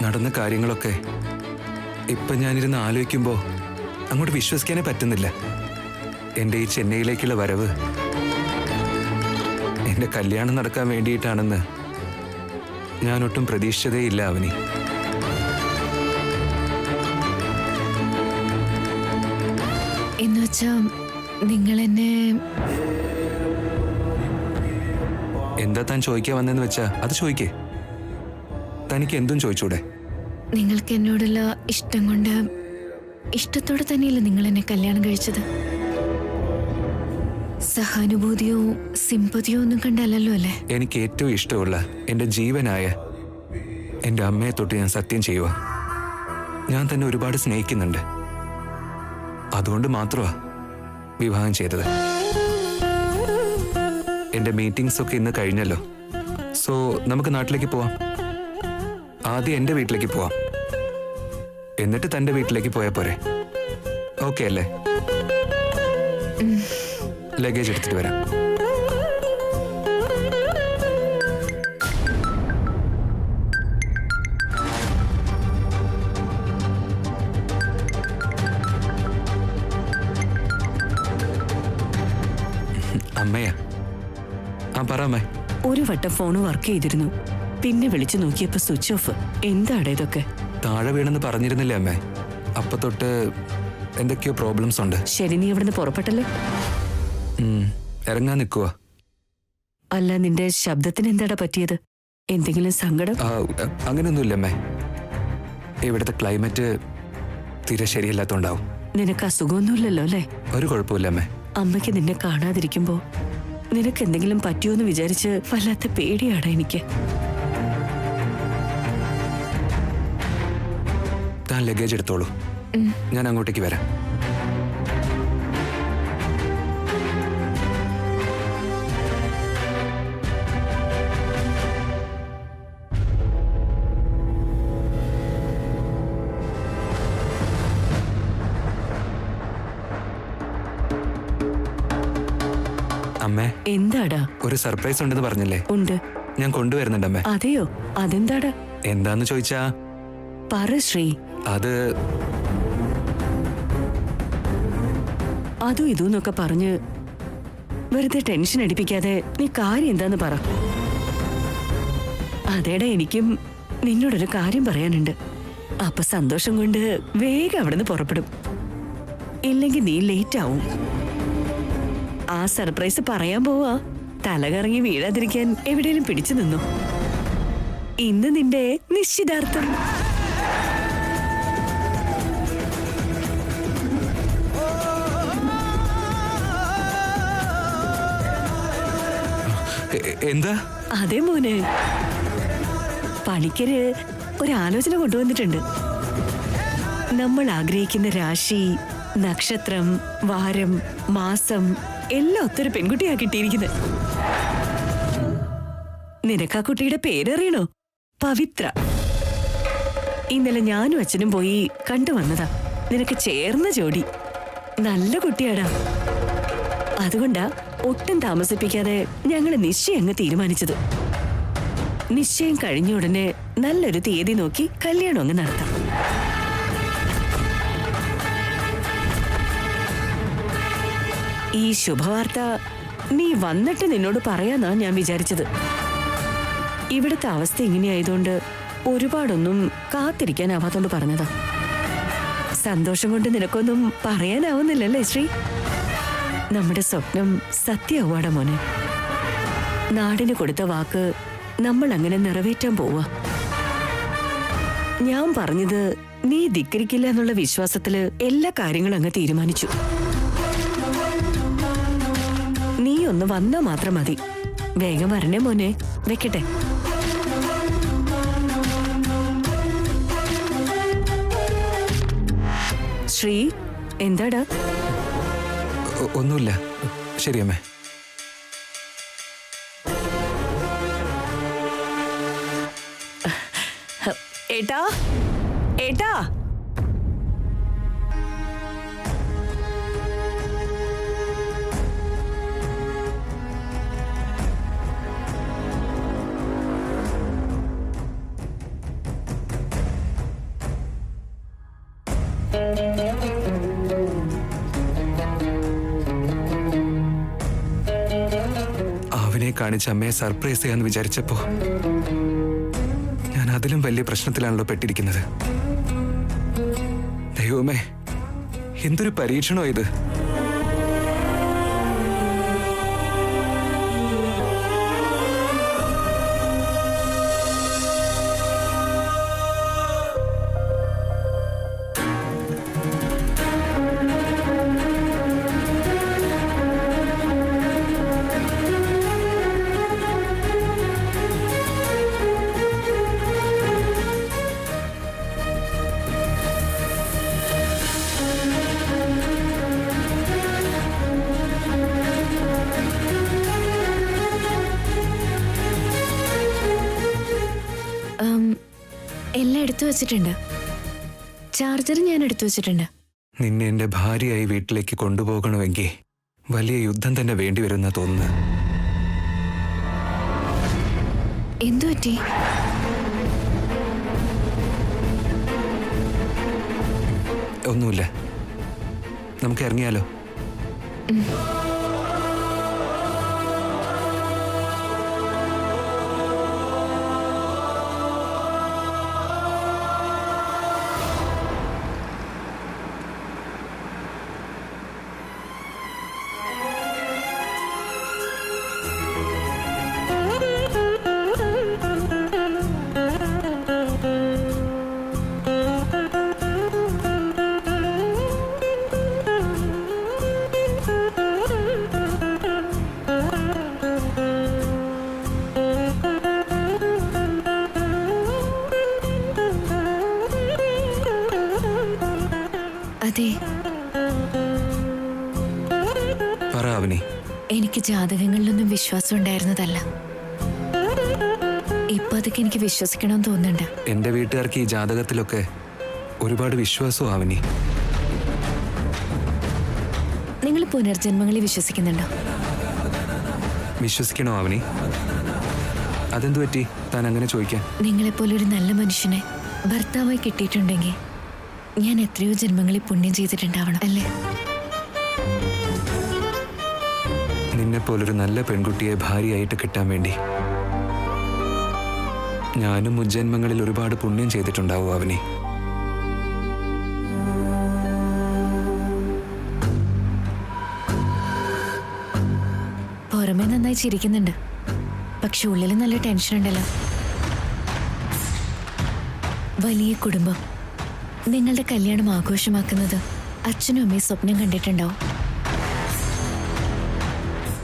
നടന്ന കാര്യങ്ങളൊക്കെ ഇപ്പം ഞാനിരുന്ന് ആലോചിക്കുമ്പോൾ അങ്ങോട്ട് വിശ്വസിക്കാനേ പറ്റുന്നില്ല. എൻ്റെ ഈ ചെന്നൈയിലേക്കുള്ള വരവ് എൻ്റെ കല്യാണം നടക്കാൻ വേണ്ടിയിട്ടാണെന്ന് ഞാനൊട്ടും പ്രതീക്ഷിച്ചതേയില്ല അവനി. എന്നുവെച്ചാ നിങ്ങൾ എന്നെ എന്താ താൻ ചോദിക്കാൻ വന്നെന്ന് വെച്ചാ അത് ചോദിക്കേ. തനിക്ക് എന്തും ചോദിച്ചൂടെ? നിങ്ങൾക്ക് എന്നോടുള്ള ഇഷ്ടം കൊണ്ട് ഇഷ്ടത്തോടെ തന്നെയല്ലേ നിങ്ങൾ എന്നെ കല്യാണം കഴിച്ചത്? സഹാനുഭൂതിയോ സിമ്പതിയോ ഒന്നും കണ്ടല്ലോ അല്ലേ? എനിക്ക് ഏറ്റവും ഇഷ്ടമുള്ള എൻ്റെ ജീവനായ എൻ്റെ അമ്മയെ തൊട്ട് ഞാൻ സത്യം ചെയ്യുക. ഞാൻ തന്നെ ഒരുപാട് സ്നേഹിക്കുന്നുണ്ട്. അതുകൊണ്ട് മാത്രമാ വിവാഹം ചെയ്തത്. എൻ്റെ മീറ്റിംഗ്സ് ഒക്കെ ഇന്ന് കഴിഞ്ഞല്ലോ. സോ നമുക്ക് നാട്ടിലേക്ക് പോവാം. ആദ്യം എൻ്റെ വീട്ടിലേക്ക് പോവാം, എന്നിട്ട് തൻ്റെ വീട്ടിലേക്ക് പോയാൽ പോരെ? ഓക്കെ അല്ലേ? ലഗേജ് എടുത്തിട്ട് വരാം. അമ്മയാ? ആ പറ അമ്മേ. ഒരു വട്ടം ഫോണ് വർക്ക് ചെയ്തിരുന്നു, പിന്നെ വിളിച്ചു നോക്കിയപ്പോ സ്വിച്ച് ഓഫ്. എന്താടെ ഇതൊക്കെ? താഴെ വീണെന്ന് പറഞ്ഞിരുന്നില്ലേ അമ്മേ? അപ്പൊ തൊട്ട് എന്തൊക്കെയോ പ്രോബ്ലംസ് ഉണ്ട്. ശരി, നീ ഇവിടുന്ന് പുറപ്പെട്ടല്ലോ? ഇറങ്ങാൻ നിൽക്കുവാ. അല്ല, നിന്റെ ശബ്ദത്തിന് എന്താടാ പറ്റിയത്? എന്തെങ്കിലും സങ്കടം? അങ്ങനെയൊന്നുമില്ല അമ്മേ. ഇവിടുത്തെ ക്ലൈമറ്റ് തീരെ ശരിയല്ലാത്തോണ്ടാവും. നിനക്ക് അസുഖമൊന്നുമില്ലല്ലോ അല്ലേ? ഒരു കുഴപ്പമില്ല അമ്മേ. അമ്മയ്ക്ക് നിന്നെ കാണാതിരിക്കുമ്പോ നിനക്ക് എന്തെങ്കിലും പറ്റുമോന്ന് വിചാരിച്ച് വല്ലാത്ത പേടിയാടാ എനിക്ക്. താൻ ലഗേജ് എടുത്തോളൂ, ഞാൻ അങ്ങോട്ടേക്ക് വരാം. അമ്മേ, എന്താടാ? ഒരു സർപ്രൈസ് ഉണ്ടെന്ന് പറഞ്ഞില്ലേ? ഉണ്ട്. ഞാൻ കൊണ്ടുവരുന്നുണ്ട് അമ്മേ. അതെയോ? അതെന്താടാ? എന്താന്ന് ചോദിച്ചാ പറ ശ്രീ. അത് അതും ഇതൂന്നൊക്കെ പറഞ്ഞ് വെറുതെ ടെൻഷൻ അടിപ്പിക്കാതെ നീ കാര്യം എന്താന്ന് പറ. അതേടാ, എനിക്കും നിന്നോടൊരു കാര്യം പറയാനുണ്ട്. അപ്പൊ സന്തോഷം കൊണ്ട് വേഗം അവിടുന്ന് പുറപ്പെടും, ഇല്ലെങ്കിൽ നീ ലേറ്റ് ആവും. ആ സർപ്രൈസ് പറയാൻ പോവാ. തലകറങ്ങി വീഴാതിരിക്കാൻ എവിടെയും പിടിച്ചു നിന്നു. ഇന്ന് നിന്റെ നിശ്ചിതാർത്ഥം. എന്താ? അതെ മോനെ, പണിക്കര് ഒരാലോചന കൊണ്ടുവന്നിട്ടുണ്ട്. നമ്മൾ ആഗ്രഹിക്കുന്ന രാശി, നക്ഷത്രം, വാരം, മാസം എല്ലാം ഒത്തൊരു പെൺകുട്ടിയാ കിട്ടിയിരിക്കുന്നത്. നിനക്ക് ആ കുട്ടിയുടെ പേരറിയണോ? പവിത്ര. ഇന്നലെ ഞാനും അച്ഛനും പോയി കണ്ടുവന്നതാ. നിനക്ക് ചേർന്ന ജോഡി. നല്ല കുട്ടിയാടാ. അതുകൊണ്ടാ ഒട്ടും താമസിപ്പിക്കാതെ ഞങ്ങൾ നിശ്ചയം അങ്ങ് തീരുമാനിച്ചത്. നിശ്ചയം കഴിഞ്ഞ ഉടനെ നല്ലൊരു തീയതി നോക്കി കല്യാണം അങ്ങ് നടത്താം. ഈ ശുഭവാർത്ത നീ വന്നിട്ട് നിന്നോട് പറയാന്നാ ഞാൻ വിചാരിച്ചത്. ഇവിടുത്തെ അവസ്ഥ ഇങ്ങനെയായതുകൊണ്ട് ഒരുപാടൊന്നും കാത്തിരിക്കാനാവാത്തോണ്ട് പറഞ്ഞതാ. സന്തോഷം കൊണ്ട് നിനക്കൊന്നും പറയാനാവുന്നില്ലല്ലേ ശ്രീ? നമ്മുടെ സ്വപ്നം സത്യമാവാടാ മോനെ. നാടിന് കൊടുത്ത വാക്ക് നമ്മൾ അങ്ങനെ നിറവേറ്റാൻ പോവാ. ഞാൻ പറഞ്ഞത് നീ ധിക്കരിക്കില്ല എന്നുള്ള വിശ്വാസത്തില് എല്ലാ കാര്യങ്ങളും അങ്ങ് തീരുമാനിച്ചു. നീ ഒന്ന് വന്നാ മാത്രം മതി. വേഗം വരണേ മോനെ. വെക്കട്ടെ. ശ്രീ, എന്താടാ? ഒന്നുമില്ല. ശരി അമ്മേ. ഏട്ടാ, ഏട്ടാ. കാണിച്ച് അമ്മയെ സർപ്രൈസ് ചെയ്യാന്ന് വിചാരിച്ചപ്പോ ഞാൻ അതിലും വലിയ പ്രശ്നത്തിലാണല്ലോ പെട്ടിരിക്കുന്നത്. ദൈവമേ, എന്തൊരു പരീക്ഷണോ ഇത്. എല്ലാം എടുത്തു വെച്ചിട്ടുണ്ട്. ചാർജർ ഞാൻ എടുത്തു വെച്ചിട്ടുണ്ട്. നിന്നെ എന്റെ ഭാര്യയായി വീട്ടിലേക്ക് കൊണ്ടുപോകണമെങ്കിൽ വലിയ യുദ്ധം തന്നെ വേണ്ടി വരുന്ന തോന്നുന്നു. എന്തു പറ്റി? ഒന്നുമില്ല, നമുക്ക് ഇറങ്ങിയാലോ? അതെ, പറ അവനി. എനിക്ക് ജാതകങ്ങളിലൊന്നും വിശ്വാസം ഉണ്ടായിരുന്നതല്ല. ഇപ്പൊ അതൊക്കെ എനിക്ക് വിശ്വസിക്കണമെന്ന് തോന്നുന്നുണ്ട്. എന്റെ വീട്ടുകാർക്ക് ഈ ജാതകത്തിലൊക്കെ ഒരുപാട് വിശ്വാസവും അവനി. നിങ്ങൾ പുനർജന്മങ്ങളിൽ വിശ്വസിക്കുന്നുണ്ടോ? വിശ്വസിക്കണോ അവനി? അതെന്തു പറ്റി താൻ അങ്ങനെ ചോദിക്കാൻ? നിങ്ങളെപ്പോലൊരു നല്ല മനുഷ്യനെ ഭർത്താവായി കിട്ടിയിട്ടുണ്ടെങ്കിൽ ഞാൻ എത്രയോ ജന്മങ്ങളിൽ പുണ്യം ചെയ്തിട്ടുണ്ടാവണം അല്ലേ? നിന്നെപ്പോലൊരു നല്ല പെൺകുട്ടിയെ ഭാര്യയായിട്ട് കിട്ടാൻ വേണ്ടി ഞാനും മുജ്ജന്മങ്ങളിൽ ഒരുപാട് പുണ്യം ചെയ്തിട്ടുണ്ടാവും അവനി. പുറമെ നന്നായി ചിരിക്കുന്നുണ്ട്, പക്ഷെ ഉള്ളിൽ നല്ല ടെൻഷൻ ഉണ്ടല്ലോ. വലിയ കുടുംബം, നിങ്ങളുടെ കല്യാണം ആഘോഷമാക്കുന്നത് അച്ഛനും അമ്മയും സ്വപ്നം കണ്ടിട്ടുണ്ടാവും.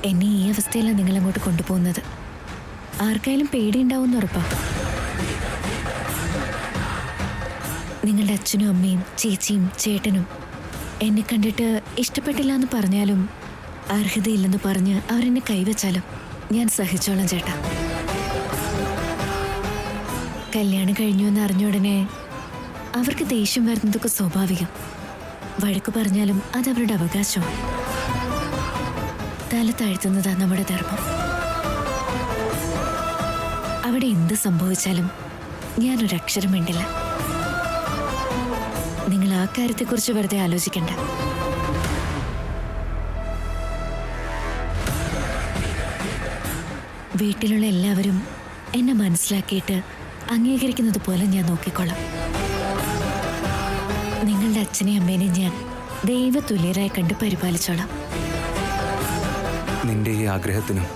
എന്നെ ഈ അവസ്ഥയിലാണ് നിങ്ങൾ അങ്ങോട്ട് കൊണ്ടുപോകുന്നത്. ആർക്കായാലും പേടിയുണ്ടാവും എന്ന് ഉറപ്പാ. നിങ്ങളുടെ അച്ഛനും അമ്മയും ചേച്ചിയും ചേട്ടനും എന്നെ കണ്ടിട്ട് ഇഷ്ടപ്പെട്ടില്ല എന്ന് പറഞ്ഞാലും അർഹതയില്ലെന്ന് പറഞ്ഞ് അവരെന്നെ കൈവച്ചാലും ഞാൻ സഹിച്ചോളാം ചേട്ടാ. കല്യാണം കഴിഞ്ഞു എന്ന് അറിഞ്ഞ ഉടനെ അവർക്ക് ദേഷ്യം വരുന്നതൊക്കെ സ്വാഭാവികം. വഴക്ക് പറഞ്ഞാലും അതവരുടെ അവകാശമാണ്. തല താഴ്ത്തുന്നതാ നമ്മുടെ ധർമ്മം. അവിടെ എന്ത് സംഭവിച്ചാലും ഞാനൊരക്ഷരം മിണ്ടില്ല. നിങ്ങൾ ആ കാര്യത്തെക്കുറിച്ച് വെറുതെ ആലോചിക്കണ്ട. വീട്ടിലുള്ള എല്ലാവരും എന്നെ മനസ്സിലാക്കിയിട്ട് അംഗീകരിക്കുന്നത് പോലെ ഞാൻ നോക്കിക്കൊള്ളാം. നിങ്ങളുടെ അച്ഛനെയും അമ്മേനെയും ഞാൻ ദൈവതുല്യരായി കണ്ട് പരിപാലിച്ചോളാം. നിന്റെ ഈ ആഗ്രഹത്തിനും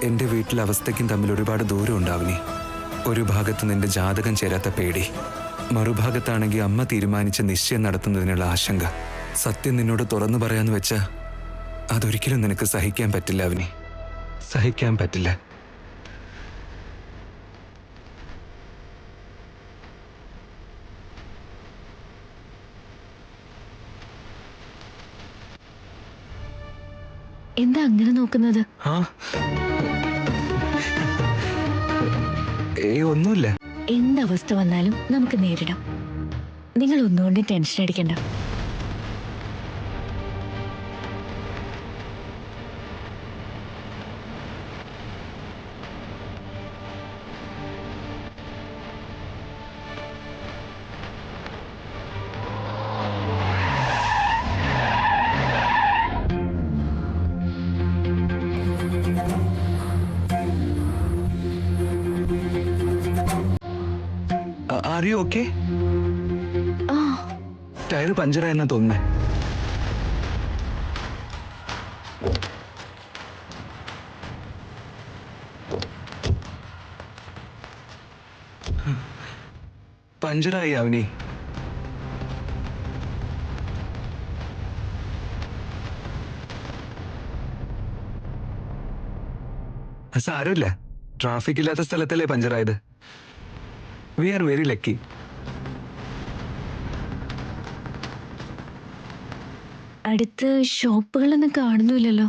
എന്റെ വീട്ടിലെ അവസ്ഥയ്ക്കും തമ്മിൽ ഒരുപാട് ദൂരം ഉണ്ടാവിനി. ഒരു ഭാഗത്ത് നിന്റെ ജാതകം ചേരാത്ത പേടി, മറുഭാഗത്താണെങ്കിൽ അമ്മ തീരുമാനിച്ച നിശ്ചയം നടത്തുന്നതിനുള്ള ആശങ്ക. സത്യം നിന്നോട് തുറന്നു പറയാന്ന് വെച്ചാ അതൊരിക്കലും നിനക്ക് സഹിക്കാൻ പറ്റില്ല അവനി, സഹിക്കാൻ പറ്റില്ല. എന്താ അങ്ങനെ നോക്കുന്നത്? ഒന്നുമില്ല. എന്തവസ്ഥ വന്നാലും നമുക്ക് നേരിടാം. നിങ്ങൾ ഒന്നുകൊണ്ട് ടെൻഷൻ അടിക്കണ്ട. Are you okay? ആ ടയർ പഞ്ചറായെന്നാ തോന്നുന്നേ. പഞ്ചറായി അവനി. സാരമില്ല, ട്രാഫിക് ഇല്ലാത്ത സ്ഥലത്തല്ലേ പഞ്ചറായത്. We are very lucky. അടുത്ത് ഷോപ്പുകളൊന്നും കാണുന്നില്ലല്ലോ.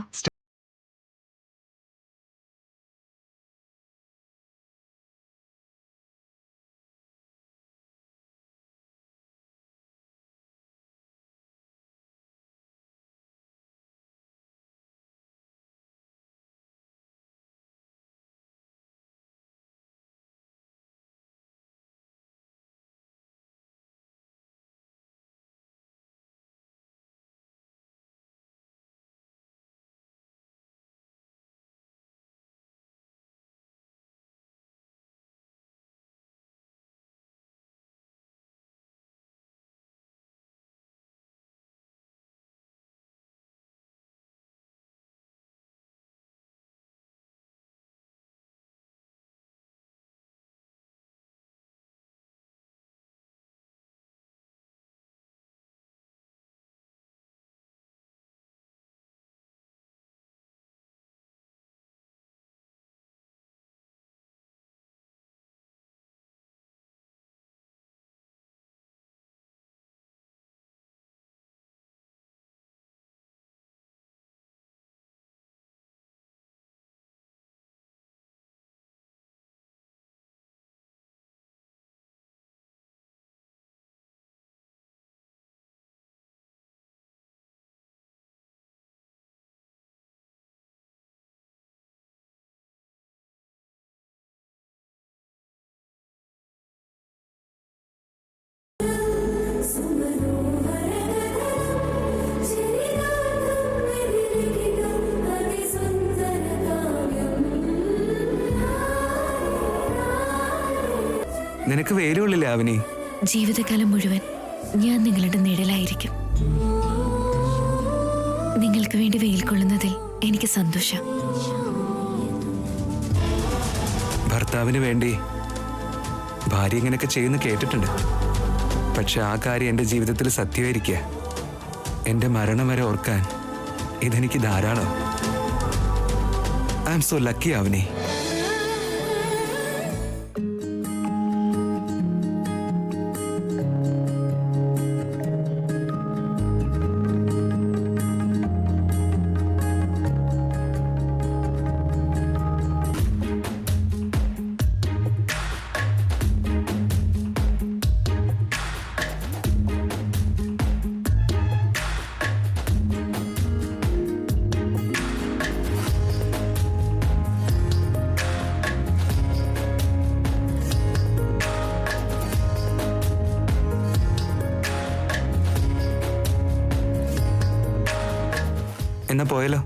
നിനക്ക് വേരുള്ളില്ല അവനി. ജീവിതകാലം മുഴുവൻ ഞാൻ നിങ്ങളുടെ നിഴലായിരിക്കും. നിങ്ങൾക്ക് വേണ്ടി വെയിൽ കൊള്ളുന്നതിൽ എനിക്ക് സന്തോഷം. ഭർത്താവിന് വേണ്ടി ഭാര്യ ഇങ്ങനെയൊക്കെ ചെയ്യുന്ന കേട്ടിട്ടുണ്ട്. പക്ഷെ ആ കാര്യം എൻ്റെ ജീവിതത്തിൽ സത്യമായിരിക്കുക. എൻ്റെ മരണം വരെ ഓർക്കാൻ ഇതെനിക്ക് ധാരാളം. I am so lucky Avani. എന്നാ പോയല്ലോ.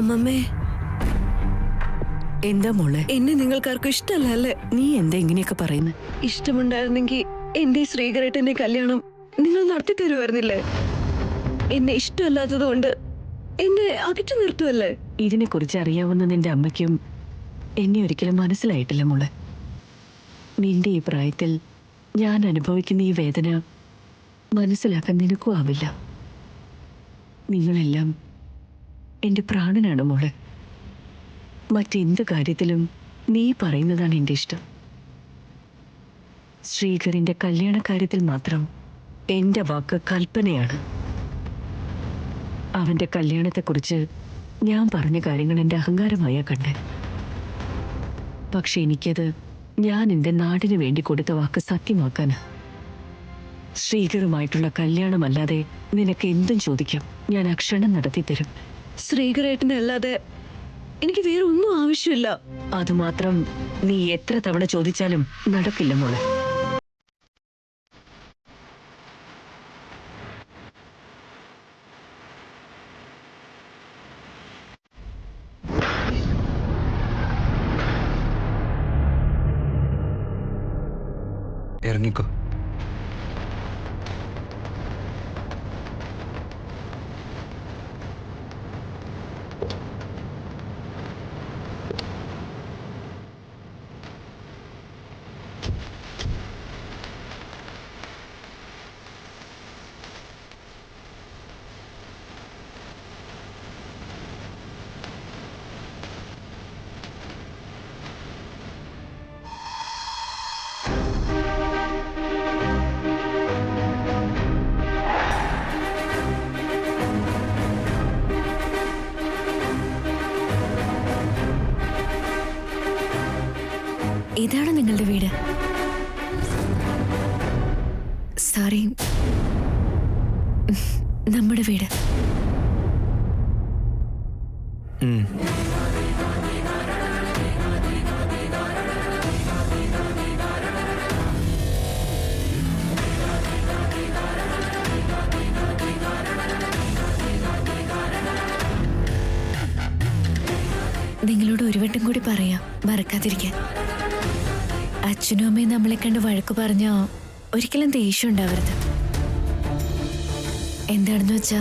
അമ്മമ്മേ, എന്താ മോളെ? എന്നെ നിങ്ങൾക്കാർക്കും ഇഷ്ടമല്ല അല്ലേ? നീ എന്താ ഇങ്ങനെയൊക്കെ പറയുന്നത്? ഇഷ്ടമുണ്ടായിരുന്നെങ്കിൽ എന്റെ ശ്രീകരേട്ടന്റെ കല്യാണം നിങ്ങൾ നടത്തി തരുമായിരുന്നില്ലേ? എന്നെ ഇഷ്ടമല്ലാത്തത് കൊണ്ട് എന്നെ അകറ്റി നിർത്തുമല്ലേ? ഇതിനെ കുറിച്ച് അറിയാവുന്ന നിന്റെ അമ്മയ്ക്കും എന്നെ ഒരിക്കലും മനസ്സിലായിട്ടില്ല മോളെ. നിന്റെ ഈ പ്രായത്തിൽ ഞാൻ അനുഭവിക്കുന്ന ഈ വേദന മനസ്സിലാക്കാൻ നിനക്കും ആവില്ല. നിങ്ങളെല്ലാം എൻ്റെ പ്രാണനാണ് മോളെ. മറ്റെന്ത് കാര്യത്തിലും നീ പറയുന്നതാണ് എൻ്റെ ഇഷ്ടം. ശ്രീകറിന്റെ കല്യാണക്കാര്യത്തിൽ മാത്രം എന്റെ വാക്ക് കൽപ്പനയാണ്. അവന്റെ കല്യാണത്തെക്കുറിച്ച് ഞാൻ പറഞ്ഞ കാര്യങ്ങൾ എന്റെ അഹങ്കാരമായ കണ്ടേ. പക്ഷെ എനിക്കത് ഞാൻ എന്റെ നാടിനു വേണ്ടി കൊടുത്ത വാക്ക് സത്യമാക്കാന്. ശ്രീകറുമായിട്ടുള്ള കല്യാണമല്ലാതെ നിനക്ക് എന്തും ചോദിക്കാം, ഞാൻ അക്ഷണം നടത്തി തരും. ശ്രീകരേട്ടനല്ലാതെ എനിക്ക് വേറെ ഒന്നും ആവശ്യമില്ല. അതുമാത്രം നീ എത്ര തവണ ചോദിച്ചാലും നടക്കില്ല മോളെ. ഇറങ്ങിക്കോ. ഇതാണോ നിങ്ങളുടെ വീട്? സോറി, നമ്മുടെ വീട്. ഉം. നിങ്ങളോട് ഒരു വട്ടം കൂടി പറയാം, മറക്കാതിരിക്കാൻ. അച്ഛനും അമ്മയും നമ്മളെ കണ്ട് വഴക്ക് പറഞ്ഞോ ഒരിക്കലും ദേഷ്യം ഉണ്ടാവരുത്. എന്താണെന്ന് വെച്ചാ,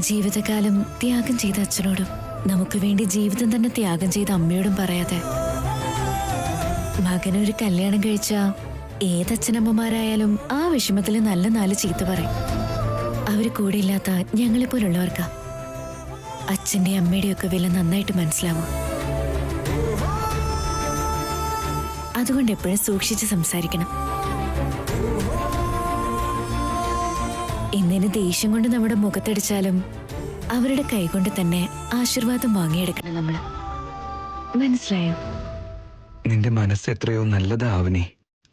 ജീവിതകാലം ത്യാഗം ചെയ്ത അച്ഛനോടും നമുക്ക് വേണ്ടി ജീവിതം തന്നെ ത്യാഗം ചെയ്ത അമ്മയോടും പറയാതെ മകനൊരു കല്യാണം കഴിച്ച ഏതച്ഛനമ്മമാരായാലും ആ വിഷമത്തിൽ നല്ല നാല് ചീത്ത പറയും. അവര് കൂടെ ഇല്ലാത്ത ഞങ്ങളെപ്പോലുള്ളവർക്കാ അച്ഛന്റെ അമ്മയുടെയൊക്കെ വില നന്നായിട്ട് മനസ്സിലാവും. അതുകൊണ്ട് എപ്പോഴും സൂക്ഷിച്ച് സംസാരിക്കണം. ഇന്നിന് ദേഷ്യം കൊണ്ട് നമ്മുടെ മുഖത്തടിച്ചാലും അവരുടെ കൈകൊണ്ട് തന്നെ ആശീർവാദം വാങ്ങിയെടുക്കണം നമ്മള്. മനസ്സിലായോ? നിന്റെ മനസ്സ് എത്രയോ നല്ലതാ അവനി.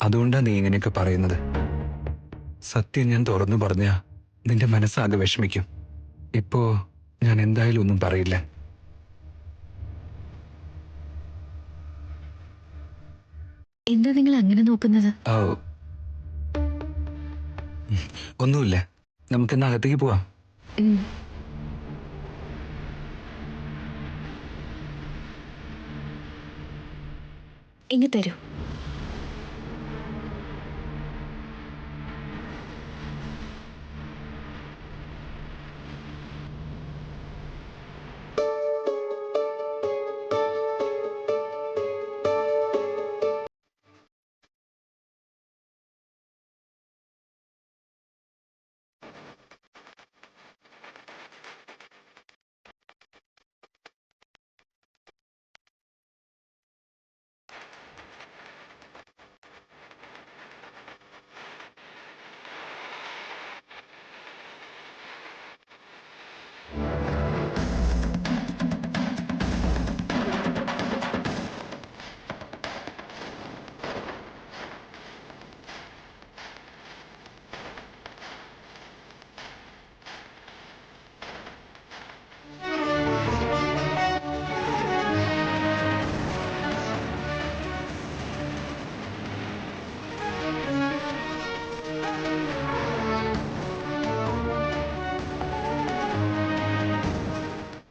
അതുകൊണ്ടാ നീ ഇങ്ങനെയൊക്കെ പറയുന്നത്. സത്യം ഞാൻ തുറന്നു പറഞ്ഞ നിന്റെ മനസ്സാകെ വിഷമിക്കും. ഇപ്പോ ഞാൻ എന്തായാലും ഒന്നും പറയില്ല. എന്താ നിങ്ങൾ അങ്ങനെ നോക്കുന്നത്? ഓ, ഒന്നുമില്ല. നമുക്കെന്നാ അകത്തേക്ക് പോവാം. ഉം. ഇങ്ങ് തരൂ.